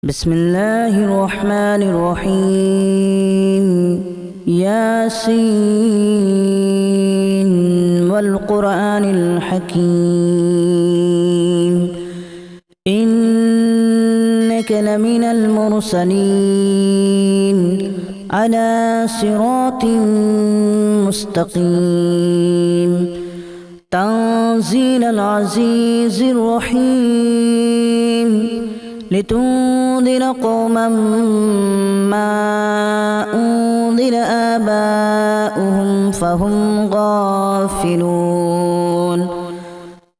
بسم الله الرحمن الرحيم ياسين والقرآن الحكيم إنك لمن المرسلين على صراط مستقيم تنزيل العزيز الرحيم لتنذر قوما ما أنذر آباؤهم فهم غافلون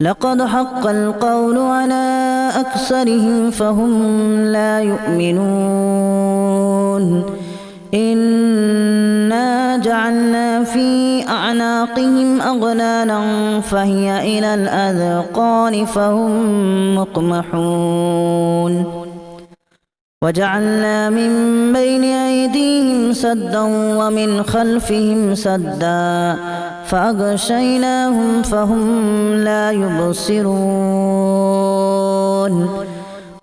لقد حق القول على أكثرهم فهم لا يؤمنون إنا جعلنا في أعناقهم أغلالا فهي إلى الأذقان فهم مقمحون وجعلنا من بين أيديهم سدا ومن خلفهم سدا فأغشيناهم فهم لا يبصرون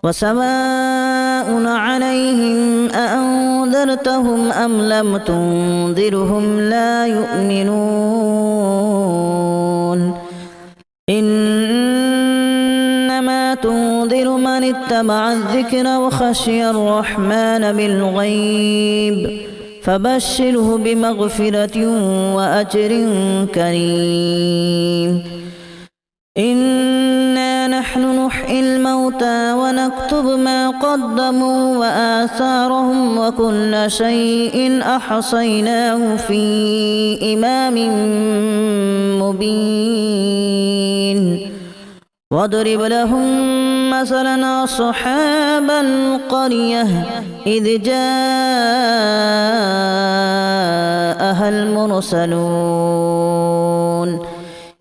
وسواء عليهم أأنذرتهم أم لم تنذرهم لا يؤمنون إنما تنذر من اتبع الذكر وخشي الرحمن بالغيب فبشره بمغفرة وأجر كريم إنا نحن نحيي الموتى ونكتب ما قدموا وآثارهم وكل شيء أحصيناه في إمام مبين واضرب لهم مثلا أصحاب القرية إذ جاءها المرسلون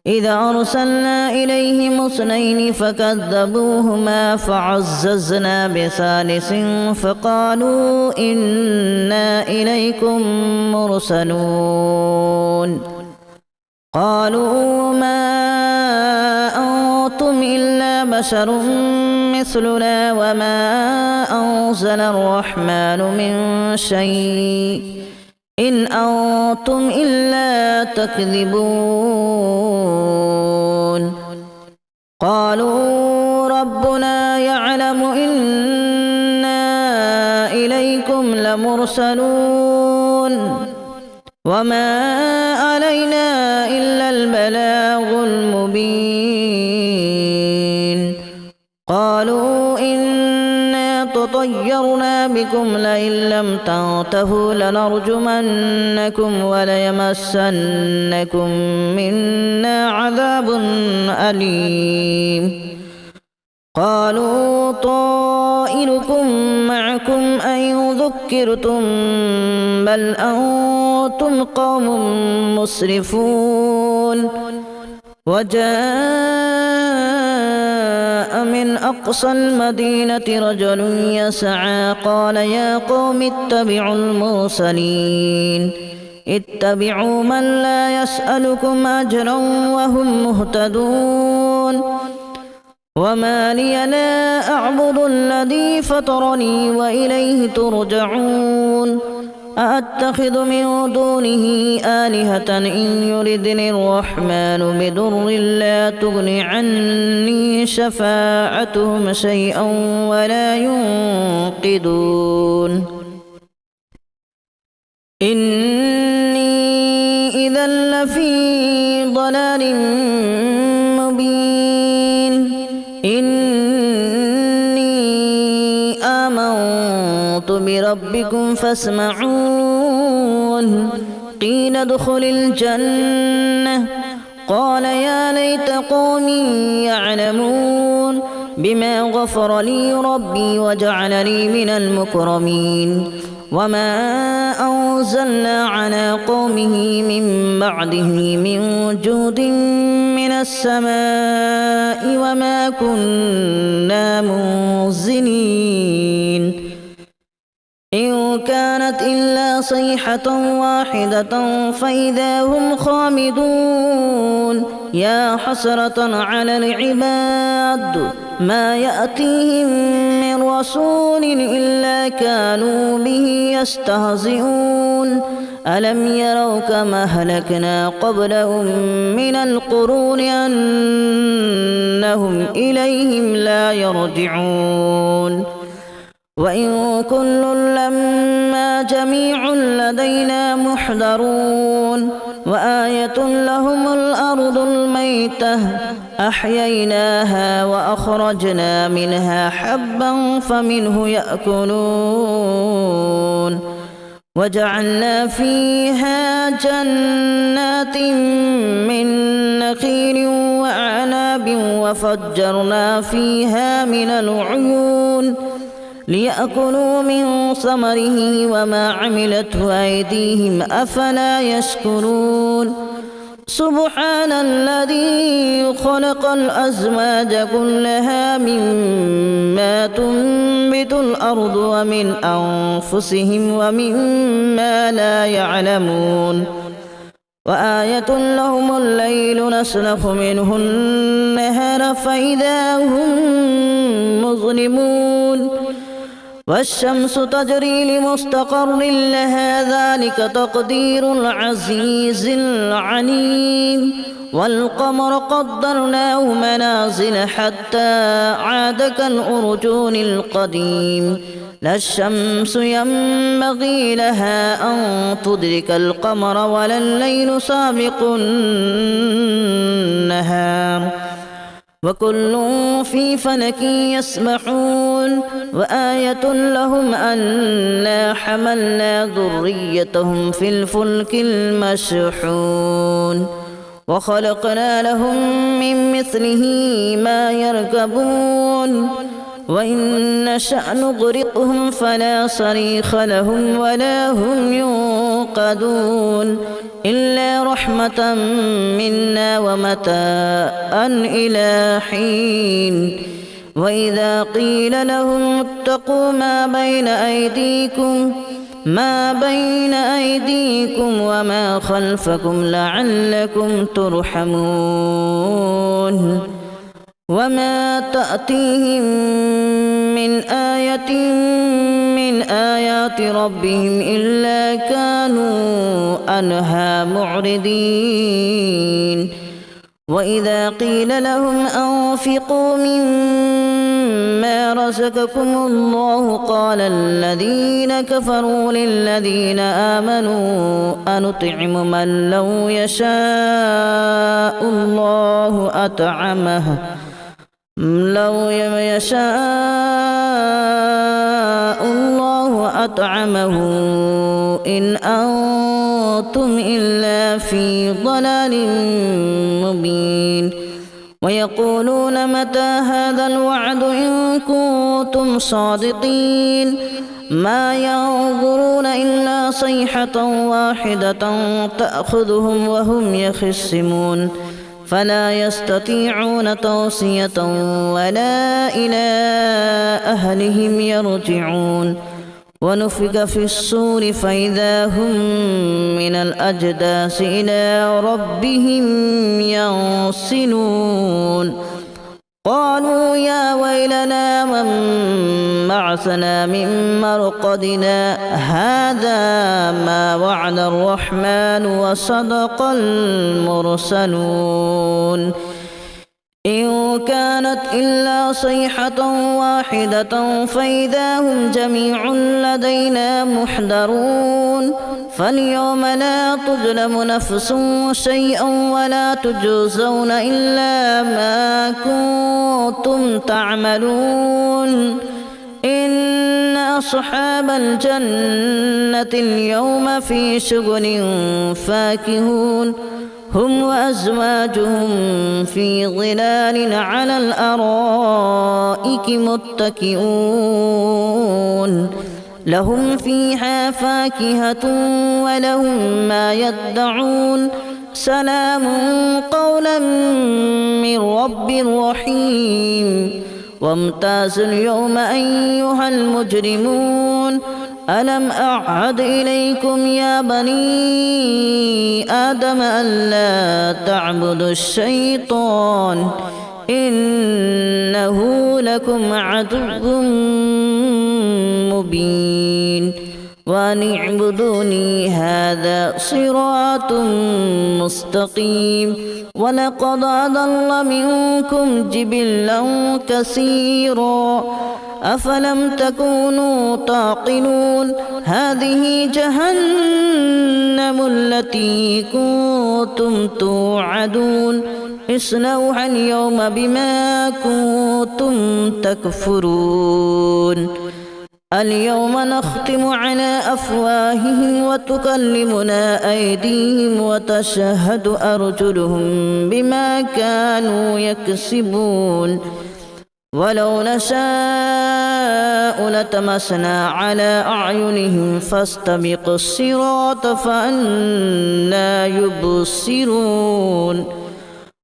إذا أرسلنا إليهم اثنين فكذبوهما فعززنا بثالث فقالوا إنا إليكم مرسلون قالوا ما أنتم إلا بشر مثلنا وما أنزل الرحمن من شيء إن أنتم إلا تكذبون قالوا ربنا يعلم إنا إليكم لمرسلون وما علينا إلا البلاغ المبين قالوا إنا تطيرنا بكم لئن لم تنتهوا لنرجمنكم وليمسنكم منا عذاب أليم قالوا طائركم معكم أن ذكرتم بل أنتم قوم مسرفون وجاء من أقصى المدينة رجل يسعى قال يا قوم اتبعوا المرسلين اتبعوا من لا يسألكم أجرا وهم مهتدون وما لي لا أعبد الذي فطرني وإليه ترجعون أأتخذ من دونه آلهة إن يردني الرحمن بضر لا تغن عني شفاعتهم شيئا ولا ينقذون إني إذا لفي ضلال مبين إني آمنت بربكم فاسمعون قيل ادخل الجنة قال يا ليت قومي يعلمون بما غفر لي ربي وجعلني من المكرمين وما أنزلنا على قومه من بعده من جود من السماء وما كنا منزلين إن كانت إلا إلا صيحة واحدة فإذا هم خامدون يا حسرة على العباد ما يأتيهم من رسول إلا كانوا به يستهزئون ألم يروا كما أهلكنا قبلهم من القرون أنهم إليهم لا يرجعون وإن كل لما جميع لدينا محضرون وآية لهم الأرض الميتة أحييناها وأخرجنا منها حبا فمنه يأكلون وجعلنا فيها جنات من نخيل وأعناب وفجرنا فيها من العيون ليأكلوا من ثمره وما عملته أيديهم أفلا يشكرون سبحان الذي خلق الأزواج كلها مما تنبت الأرض ومن أنفسهم ومما لا يعلمون وآية لهم الليل نسلخ منه النهار فإذا هم مظلمون والشمس تجري لمستقر لها ذلك تقدير العزيز العليم والقمر قدرناه منازل حتى عاد كالأرجون القديم لا الشمس ينبغي لها أن تدرك القمر ولا الليل سابق النهار وكل في فلك يسبحون وآية لهم أنا حملنا ذريتهم في الفلك المشحون وخلقنا لهم من مثله ما يركبون وإن نشأ نغرقهم فلا صريخ لهم ولا هم ينقذون إلا رحمة منا ومتاعا إلى حين وإذا قيل لهم اتقوا ما بين أيديكم وما خلفكم لعلكم ترحمون وما تأتيهم من آية من آيات ربهم إلا كانوا عنها معرضين وإذا قيل لهم أنفقوا مما رزقكم الله قال الذين كفروا للذين آمنوا أنطعم من لو يشاء الله أطعمه إن أنتم إلا في ضلال مبين ويقولون متى هذا الوعد إن كنتم صادقين ما ينظرون إلا صيحة واحدة تأخذهم وهم يخصمون فلا يستطيعون توصية ولا إلى أهلهم يرجعون ونفخ في الصور فإذا هم من الأجداث إلى ربهم ينسلون قالوا يا ويلنا من بعثنا من مرقدنا هذا ما وعد الرحمن وصدق المرسلون إن كانت إلا صيحة واحدة فإذا هم جميع لدينا محضرون فاليوم لا تظلم نفس شيئا ولا تجزون إلا ما كنتم تعملون إن أصحاب الجنة اليوم في شغل فاكهون هم وأزواجهم في ظلال على الأرائك متكئون لهم فيها فاكهة ولهم ما يدعون سلام قولا من رب رحيم وامتازوا اليوم أيها المجرمون ألم أعهد إليكم يا بني آدم ألا تعبدوا الشيطان إنه لكم عدو مبين وأن اعبدوني هذا صراط مستقيم ولقد أضل منكم جبلا كثيرا أفلم تكونوا تعقلون هذه جهنم التي كنتم توعدون اصلوها اليوم بما كنتم تكفرون اليوم نختم على أفواههم وتكلمنا أيديهم وتشهد أرجلهم بما كانوا يكسبون ولو نشاء لتمسنا على أعينهم فاستبقوا الصراط فأنى يبصرون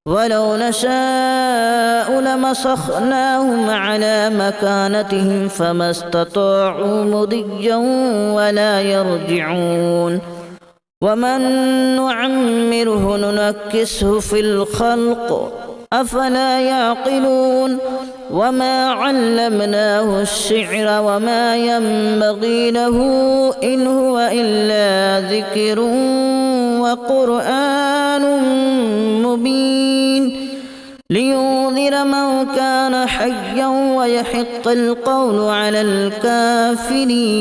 ولو نشاء لمسخناهم على مكانتهم فما استطاعوا مضيا ولا يرجعون ومن نعمره ننكسه في الخلق أفلا يعقلون وما علمناه الشعر وما ينبغي له إن هو إلا ذكر وقرآن مبين لينذر من كان حيا ويحق القول على الكافرين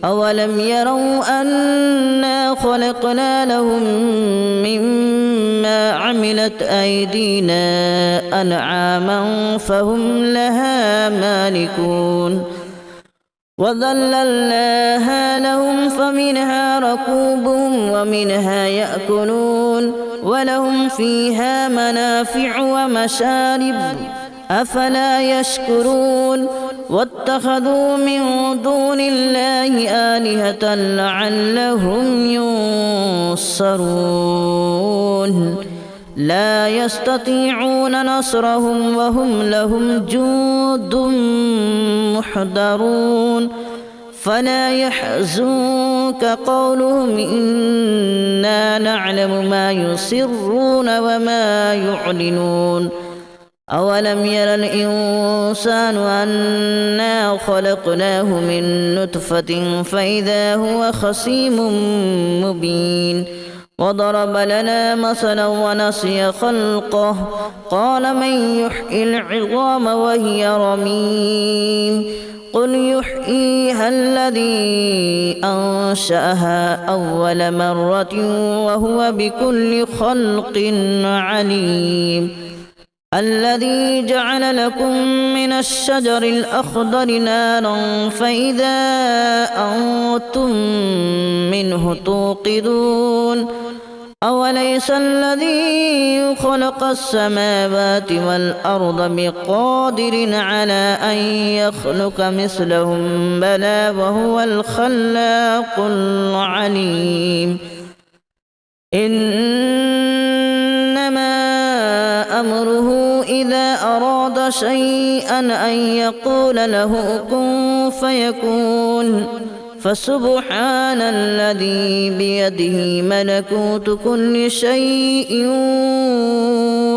أولم يروا أنا خلقنا لهم مما عملت أيدينا أنعاما فهم لها مالكون وذللناها لهم فمنها ركوبهم ومنها يأكلون ولهم فيها منافع ومشارب أفلا يشكرون واتخذوا من دون الله آلهة لعلهم ينصرون لا يستطيعون نصرهم وهم لهم جند محضرون فلا يحزنك قولهم إنا نعلم ما يسرون وما يعلنون أولم ير الإنسان أنا خلقناه من نطفة فإذا هو خصيم مبين وضرب لنا مثلا ونسي خلقه قال من يحيي العظام وهي رميم قل يحييها الذي أنشأها أول مرة وهو بكل خلق عليم الذي جعل لكم من الشجر الأخضر نارا فإذا أنتم منه توقدون أوليس الذي خلق السماوات والأرض بقادر على أن يخلق مثلهم بلى وهو الخلاق العليم إنما أمره إذا أراد شيئا أن يقول له كن فيكون فسبحان الذي بيده ملكوت كل شيء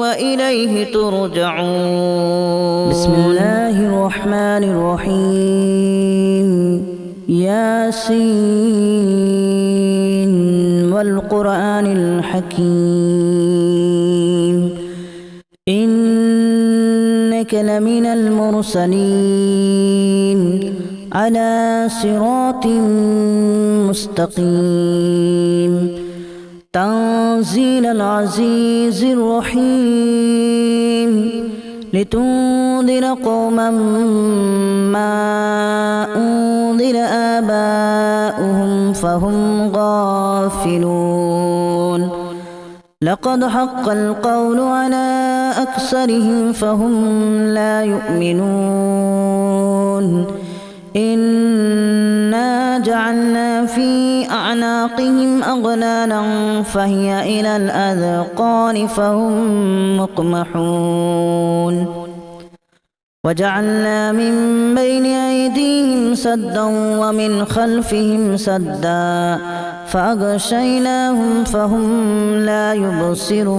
وإليه ترجعون بسم الله الرحمن الرحيم ياسين والقرآن الحكيم إنك لمن المرسلين على صراط مستقيم تنزيل العزيز الرحيم لتنذر قوما ما أنذر آباؤهم فهم غافلون لقد حق القول على أكثرهم فهم لا يؤمنون إنا جعلنا في أعناقهم أغلالا فهي إلى الأذقان فهم مقمحون وجعلنا من بين أيديهم سدا ومن خلفهم سدا فأغشيناهم فهم لا يبصرون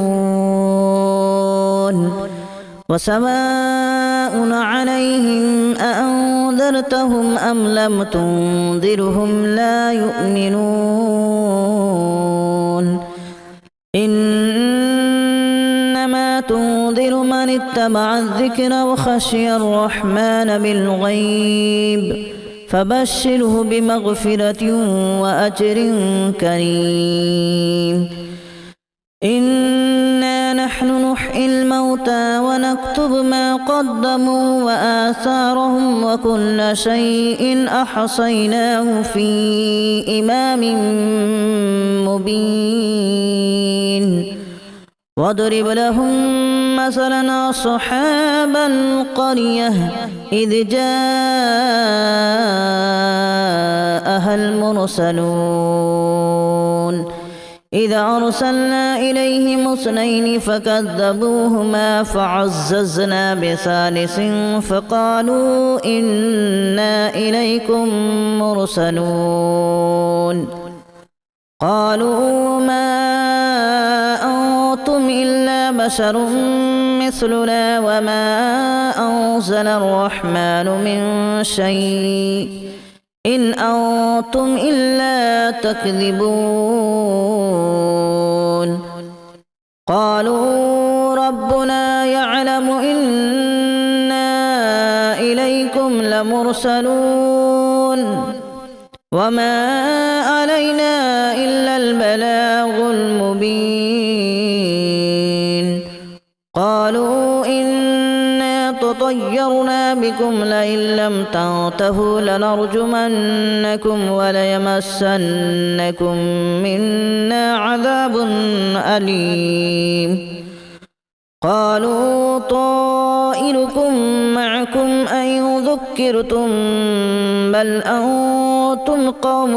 وسواء عليهم أأنذرتهم أم لم تنذرهم لا يؤمنون إنما تنذر من اتبع الذكر وخشي الرحمن بالغيب فبشره بمغفرة وأجر كريم إنا نحن نحيي الموتى ونكتب ما قدموا وآثارهم وكل شيء أحصيناه في إمام مبين واضرب لهم مثلا أصحاب القرية إذ جاءها المرسلون إذا أرسلنا إليهم اثنين فكذبوهما فعززنا بثالث فقالوا إنا إليكم مرسلون قالوا ما أنتم إلا بشر مثلنا وما أنزل الرحمن من شيء إن أنتم إلا تكذبون قالوا ربنا يعلم إنا إليكم لمرسلون وما علينا إلا البلاغ المبين قالوا إنا تطيرنا بكم لئن لم تنتهوا لنرجمنكم وليمسنكم منا عذاب أليم قالوا طائركم معكم أن ذكرتم بل أنتم قوم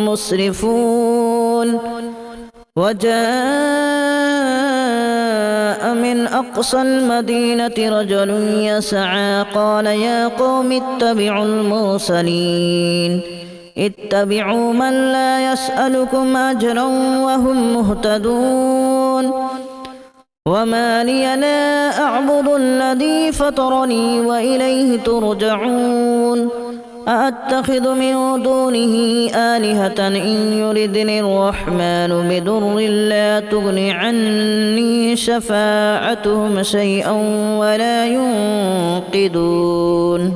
مسرفون وجاء من أقصى المدينة رجل يسعى قال يا قوم اتبعوا المرسلين اتبعوا من لا يسألكم أجرا وهم مهتدون وما لي لا أعبد الذي فطرني وإليه ترجعون أأتخذ من دونه آلهة إن يردني الرحمن بضر لا تغن عني شفاعتهم شيئا ولا ينقذون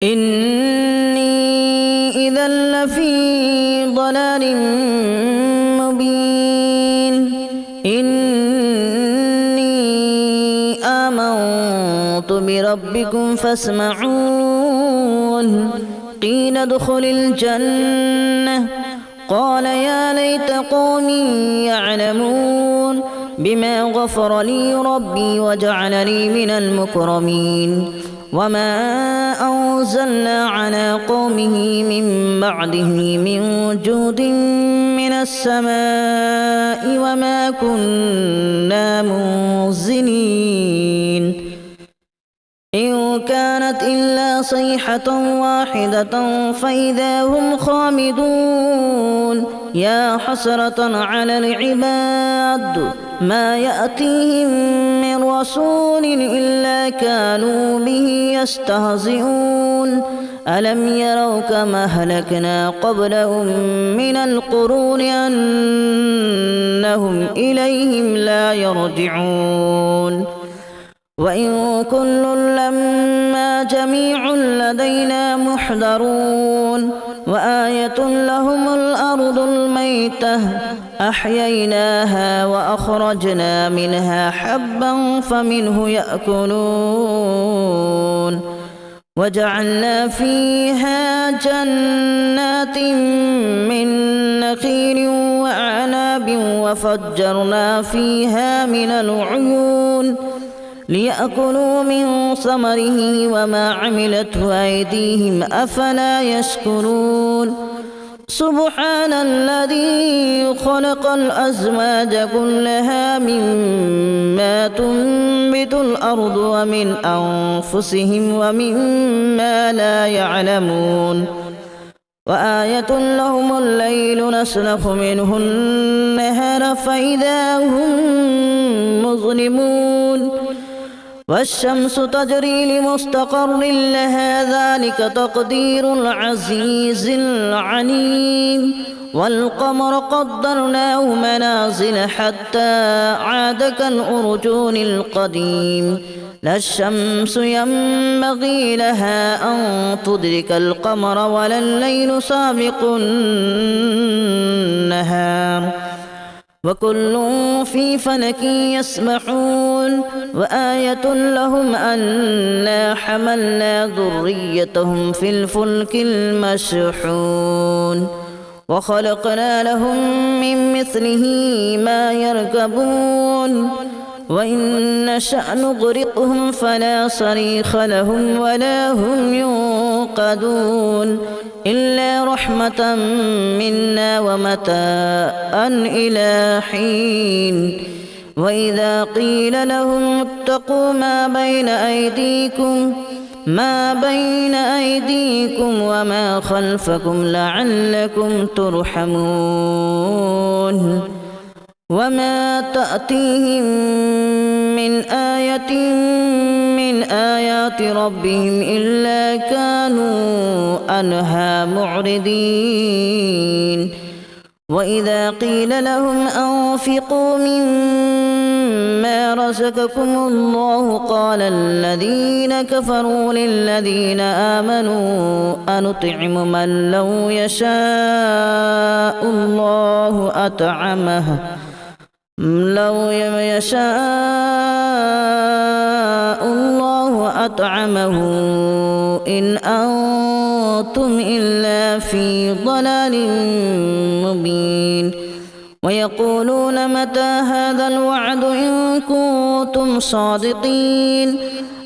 إني إذا لفي ضلال مبين إني آمنت بربكم فاسمعون قيل ادخل الجنة قال يا ليت قومي يعلمون بما غفر لي ربي وجعلني من المكرمين وما أنزلنا على قومه من بعده من جود من السماء وما كنا منزلين إن كانت إلا صيحة واحدة فإذا هم خامدون يا حسرة على العباد ما يأتيهم من رسول إلا كانوا به يستهزئون ألم يروا كما أهلكنا قبلهم من القرون أنهم إليهم لا يرجعون وإن كل لما جميع لدينا محضرون وآية لهم الأرض الميتة أحييناها وأخرجنا منها حبا فمنه يأكلون وجعلنا فيها جنات من نخيل وأعناب وفجرنا فيها من العيون ليأكلوا من ثمره وما عملته أيديهم أفلا يشكرون سبحان الذي خلق الأزواج كلها مما تنبت الأرض ومن أنفسهم ومما لا يعلمون وآية لهم الليل نسلخ منه النهار فإذا هم مظلمون والشمس تجري لمستقر لها ذلك تقدير العزيز العليم والقمر قدرناه منازل حتى عاد كالأرجون القديم لا الشمس ينبغي لها أن تدرك القمر ولا الليل سابق النهار وكل في فلك يسبحون وآية لهم أنا حملنا ذريتهم في الفلك المشحون وخلقنا لهم من مثله ما يركبون وإن نشأ نغرقهم فلا صريخ لهم ولا هم ينقذون إلا رحمة منا ومتاعا إلى حين وإذا قيل لهم اتقوا ما بين أيديكم وما خلفكم لعلكم ترحمون وما تأتيهم من آية من آيات ربهم إلا كانوا عنها معرضين وإذا قيل لهم أنفقوا مما رزقكم الله قال الذين كفروا للذين آمنوا أنطعم من لو يشاء الله أطعمه إن أنتم إلا في ضلال مبين ويقولون متى هذا الوعد إن كنتم صادقين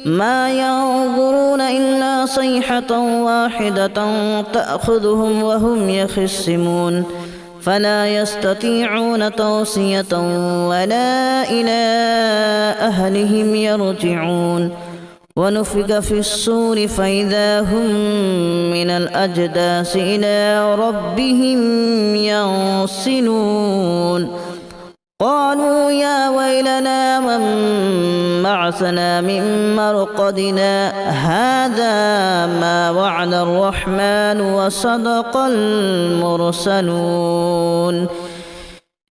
ما ينظرون إلا صيحة واحدة تأخذهم وهم يخصمون فلا يستطيعون توصية ولا إلى أهلهم يرجعون ونفخ في الصور فإذا هم من الأجداث إلى ربهم ينسلون قالوا يا ويلنا من بعثنا من مرقدنا هذا ما وعد الرحمن وصدق المرسلون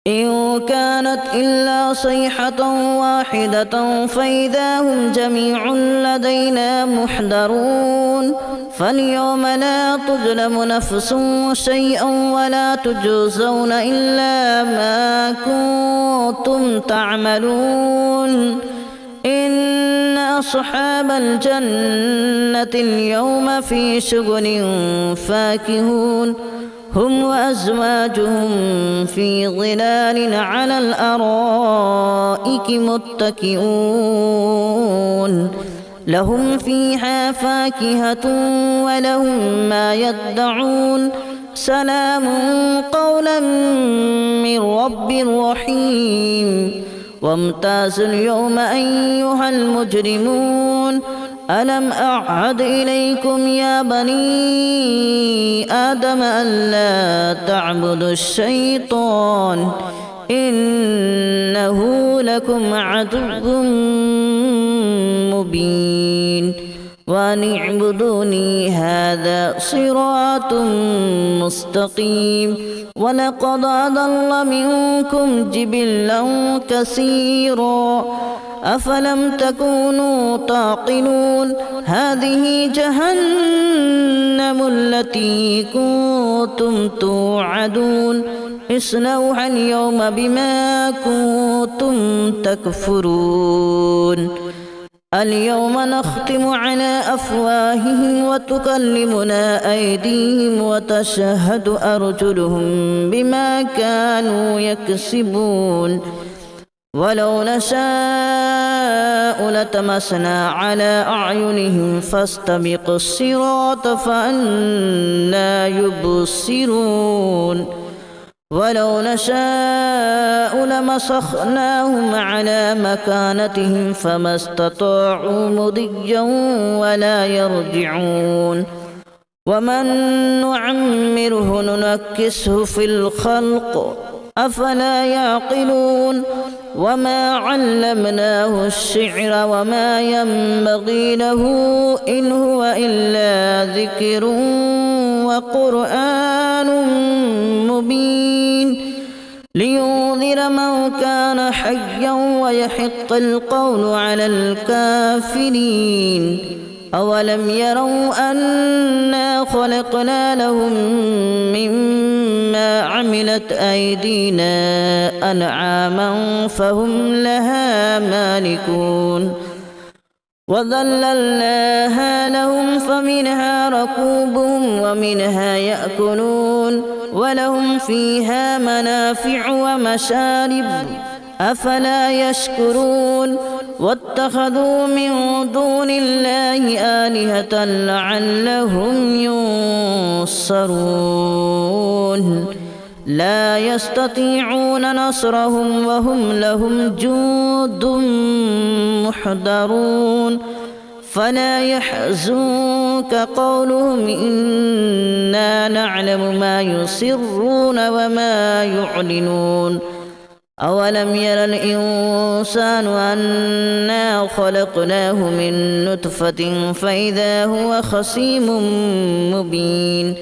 إن كانت إلا صيحة واحدة فإذا هم جميع لدينا محضرون فاليوم لا تظلم نفس شيئا ولا تجزون إلا ما كنتم تعملون إن أصحاب الجنة اليوم في شغل فاكهون هم وأزواجهم في ظلال على الأرائك متكئون لهم فيها فاكهة ولهم ما يدعون سلام قولا من رب رحيم وامتازوا اليوم أيها المجرمون ألم أعهد إليكم يا بني آدم ألا تعبدوا الشيطان إنه لكم عدو مبين وأن اعبدوني هذا صراط مستقيم ولقد أضل منكم جبلا كثيرا أفلم تكونوا تعقلون هذه جهنم التي كنتم توعدون اصلوها اليوم بما كنتم تكفرون اليوم نختم على أفواههم وتكلمنا أيديهم وتشهد أرجلهم بما كانوا يكسبون ولو نشاء لطمسنا على أعينهم فاستبقوا الصراط فأنى يبصرون ولو نشاء لمسخناهم على مكانتهم فما استطاعوا مضيا ولا يرجعون ومن نعمره ننكسه في الخلق أفلا يعقلون وما علمناه الشعر وما ينبغي له إن هو إلا ذكر وقرآن مبين لينذر من كان حيا ويحق القول على الكافرين أولم يروا أنا خلقنا لهم مما عملت أيدينا أنعاما فهم لها مالكون وذللناها لهم فمنها ركوبهم ومنها يأكلون ولهم فيها منافع ومشارب أفلا يشكرون واتخذوا من دون الله آلهة لعلهم ينصرون لا يستطيعون نصرهم وهم لهم جند محضرون فلا يحزنك قولهم إنا نعلم ما يسرون وما يعلنون أولم ير الإنسان أنا خلقناه من نطفة فإذا هو خصيم مبين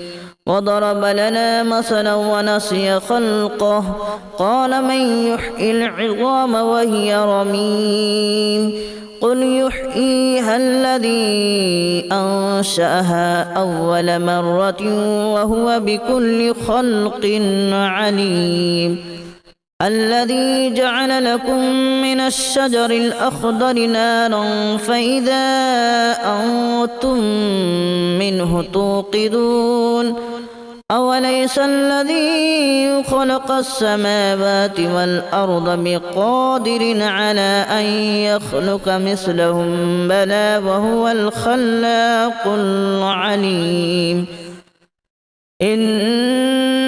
وضرب لنا مثلا ونسي خلقه قال من يحيي العظام وهي رميم قل يحييها الذي أنشأها أول مرة وهو بكل خلق عليم الذي جعل لكم من الشجر الأخضر نارا فإذا أنتم منه توقدون أوليس الذي خلق السماوات والأرض بقادر على أن يخلق مثلهم بلى وهو الخلاق العليم إنما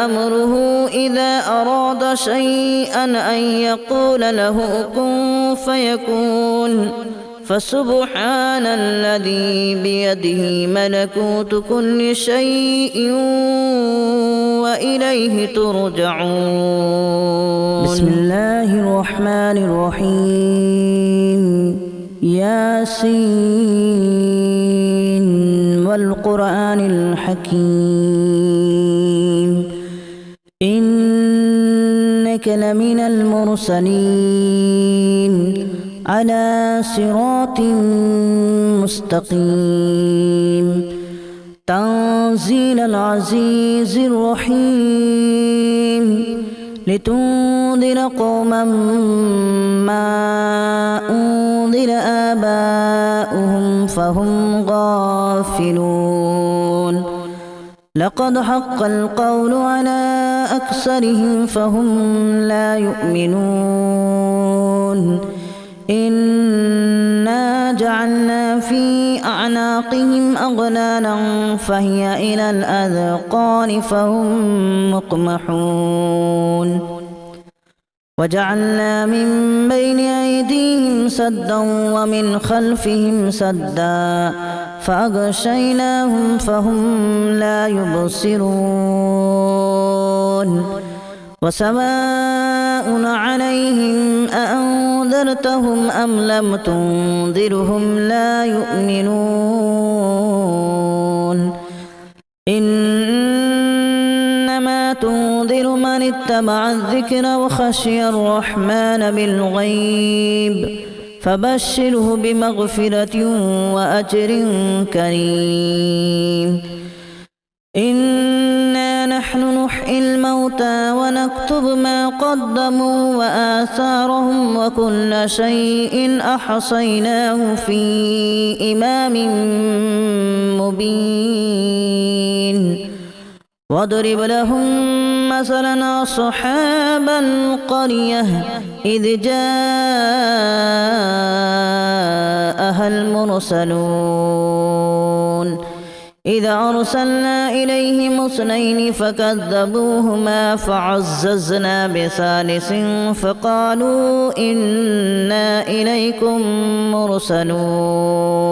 أمره إذا أراد شيئا أن يقول له كن فيكون فسبحان الذي بيده ملكوت كل شيء وإليه ترجعون بسم الله الرحمن الرحيم ياسين والقرآن الحكيم إنك لمن المرسلين على صراط مستقيم تنزيل العزيز الرحيم لتنذر قوما ما أنذر آباؤهم فهم غافلون لقد حق القول على أكثرهم فهم لا يؤمنون إنا جعلنا في أعناقهم أغلالا فهي إلى الأذقان فهم مقمحون وجعلنا من بين أيديهم سدا ومن خلفهم سدا فأغشيناهم فهم لا يبصرون وسواء عليهم أأنذرتهم أم لم تنذرهم لا يؤمنون إنما تنذر من اتبع الذكر وخشي الرحمن بالغيب فبشره بمغفرة وأجر كريم إنا نحن نحيي الموتى ونكتب ما قدموا وآثارهم وكل شيء أحصيناه في إمام مبين واضرب لهم مثلا أصحاب القرية إذ جاءها المرسلون إذ أرسلنا إليهم اثنين فكذبوهما فعززنا بثالث فقالوا إنا إليكم مرسلون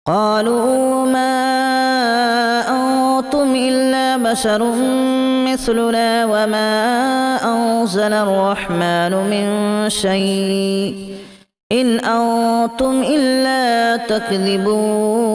قالوا ما أنتم إلا بشر مثلنا وما أنزل الرحمن من شيء إن أنتم إلا تكذبون